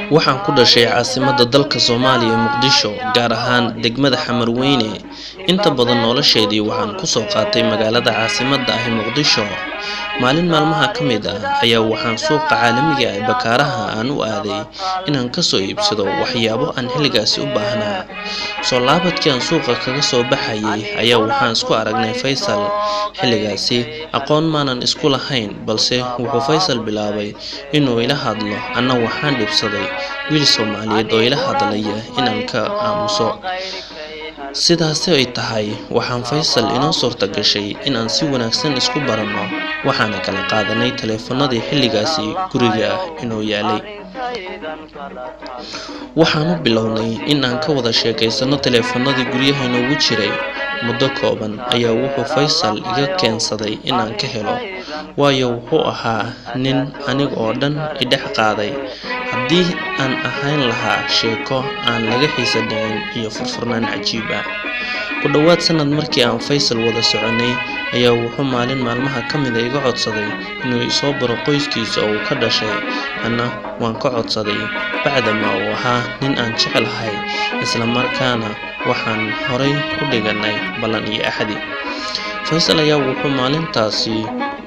Waxaan ku dhashay caasimadda dalka Soomaaliya Muqdisho, gaar ahaan degmada Xamarweyne. Inta badan noloshaydii waxaan ku soo qaatay magaalada caasimadda ah ee Muqdisho. Maalin maalmaha ka mid ah ayaa waxaan suuqa caalamiga ah ee Bakaaraha aan u aaday inaan ka soo iibsado waxyaabo aan xilligaasi u baahnaa. Soo laabadkii aan suuqa kaga soo baxayay ayaa waxaan isku aragnay Faysal. Xilligaasi aqoon maanan isku lahayn, balse wuxuu Faysal bilaabay inuu ila hadlo. Anna waxaan dhibsaday wiil Soomaaliyeed oo ila hadlaya inaan ka aamuso. Sidaas ay tahay, waxaan Faysal inoo suurta gashay in aan si wanaagsan isku baranno, waxaana kala qaadanay taleefannadii xilligaasi guriga inoo yaalay. Waxaan u bilownay in aan ka wada sheekaysano taleefannadii guryaha inoogu jiray. Muddo kooban ayaa wuxuu Faysal iga keensaday in aan ka helo, waayo wuxuu ahaa nin aniga oo dhan i dhex qaaday. Haddii aan ahayn lahaa sheeko aan laga xiisa dhicin iyo furfurnaan cajiib ah. Ku dhowaad sanad markii aan Faysal wada soconay ayaa wuxuu maalin maalmaha ka mid ah iga codsaday inuu i soo baro qoyskiisa oo uu ka dhashay. Anna waan ka codsaday, bacdama uu ahaa nin aan jecelahay, isla markaana waxaan horay u dhiganay ballan iyo axdi. Faysal ayaa wuxuu maalintaasi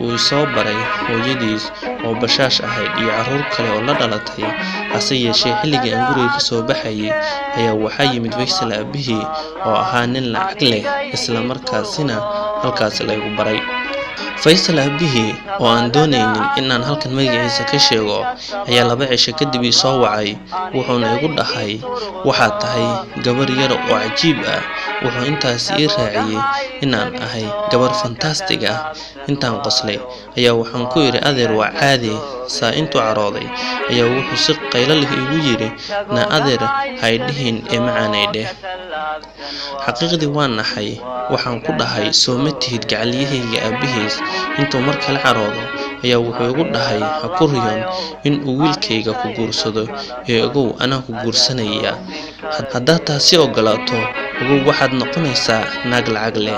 uu soo baray hooyadiis oo bashaash ahayd iyo carruur kale oo la dhalatay. Hase yeeshee, xilligii aan guriga ka soo baxayay ayaa waxaa yimid Faysal aabihii oo ahaa nin lacag leh, isla markaasina halkaasi la igu baray. Faysal aabihii oo aan doonaynin in aan halkan magaciisa ka sheego ayaa 2 cisho kadib ii soo wacay, wuxuuna igu dhahay waxaad tahay gabar yar oo cajiib ah. Wuxuu intaasi ii raaciyay in aan ahay gabar fantastic ah. Intaan qoslay ayaa waxaan ku yidhi adeer waa caadi. Saa intuu carooday ayaa wuxuu si qaylo leh igu yidhi na adeer ha idhihin ee macaanay dheh. Xaqiiqdii waan naxay. Waxaan ku dhahay soo ma tihid gacaliyahayga aabihiis. Intuu mar kale caroodo ayaa wuxuu igu dhahay ha ku riyoon in uu wiilkayga ku guursado ee ogow anaa ku guursanaya. Haddaad taasi ogolaato, ogow waxaad noqonaysaa naag lacag leh.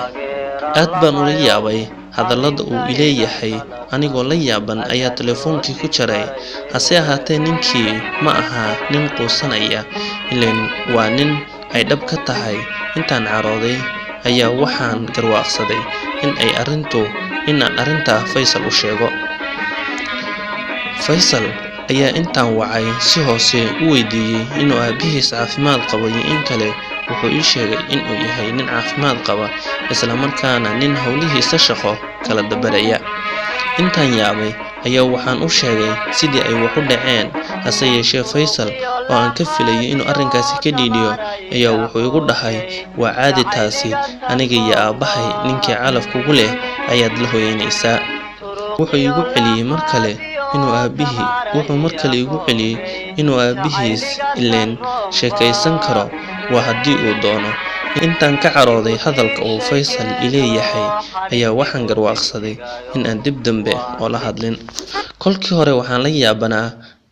Aad baan ula yaabay hadallada uu ileeyahay. Anigoo la yaaban ayaa telefoonkii ku jaray. Hase ahaatee, ninkii ma aha nin quusanaya, ileen waa nin ay dhab ka tahay. Intaan carooday ayaa waxaan garwaaqsaday in aan arrintaa Faysal u sheego. Faysal ayaa intaan wacay si hoose u weydiiyay inuu aabihiis caafimaad qabo iyo in kale. Wuxuu ii sheegay inuu yahay nin caafimaad qaba, isla markaana nin howlihiisa shaqo kala dabaraya. Intaan yaabay ayaa waxaan u sheegay sidii ay wax u dhaceen. Hase yeeshee, Faysal oo aan ka filayay inuu arrinkaasi ka dhiidhiyo ayaa wuxuu igu dhahay waa caadi taasi, aniga iyo aabbahay ninkii calaf kugu leh ayaad la hooyanaysaa. Wuxuu igu celiyay mar kale inuu aabihiis ileen sheekaysan karo waa haddii uu doono. Intaan ka carooday hadalka uu Faysal ileeyahay ayaa waxaan garwaaqsaday in aan dib dambe oo la hadlin. Kolkii hore waxaan la yaabanaa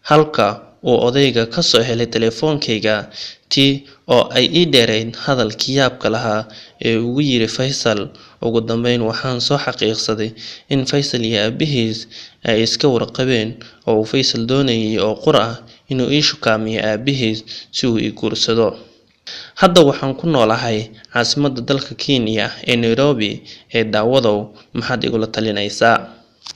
halka uu odayga ka soo helay telefoonkayga, tii oo ay ii dheerayd hadalkii yaabka lahaa ee ugu yiri Faysal. Ugu dambeyn waxaan soo xaqiiqsaday in Faysal iyo aabihiis ay iska warqabeen oo uu Faysal doonayay oo qura ah inuu ii shukaamiyo aabihiis si uu ii guursado. Hadda waxaan ku noolahay caasimadda dalka Kenya ee Nairobi. Daawadow, maxaad igula talinaysaa?